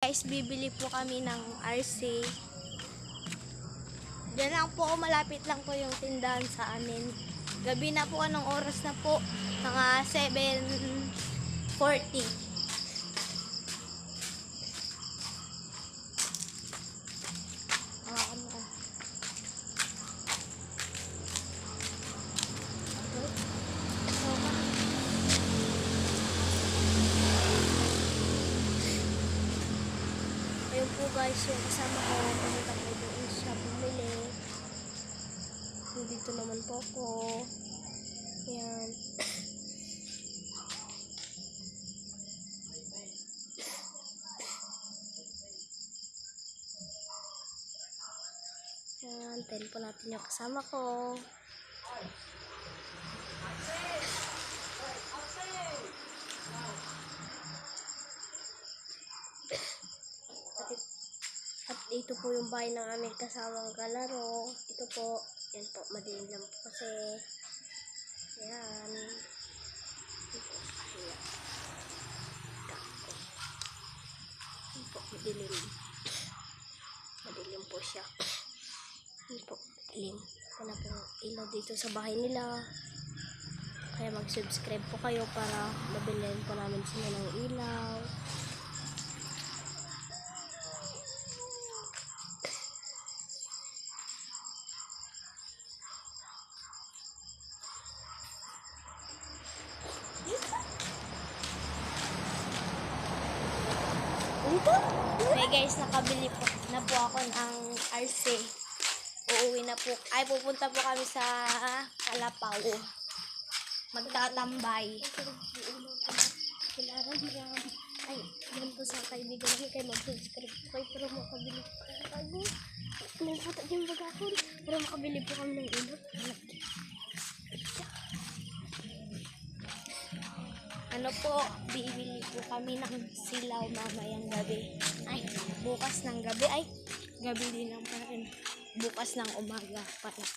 guys, bibili po kami ng RC. Diyan lang po, malapit lang po yung tindahan sa amin. Gabi na po, anong oras na po? Mga 7:40. Ayun po guys, yung kasama ko, pumunta ko doon siya bumili. Dito naman po ako. Yan. Yan, telepon natin yung kasama ko. At ito po yung bahay ng aming kasamang kalaro. Ito po, yan po, madilim lang po kasi. Yan. Yan po, madilim. Madilim po siya. Yan po, madilim. Wala pong ilaw dito sa bahay nila. Kaya mag-subscribe po kayo para mabilin po namin sila ng ilaw. Okay guys, nakabili po na po ako ng RC. Uuwi na po. Ay, pupunta po kami sa Kalapaw. Magtatambay. Ay, yan po sa kaibigan namin kayo mag-subscribe po kayo pero makabili po kami. Nalputan yung bagakon. Pero makabili po kami ng ilot. Ano po, bibili po kami ng silaw mamayang gabi. Ay, bukas ng gabi. Ay, gabi din lang pa rin. Bukas ng umaga pa rin.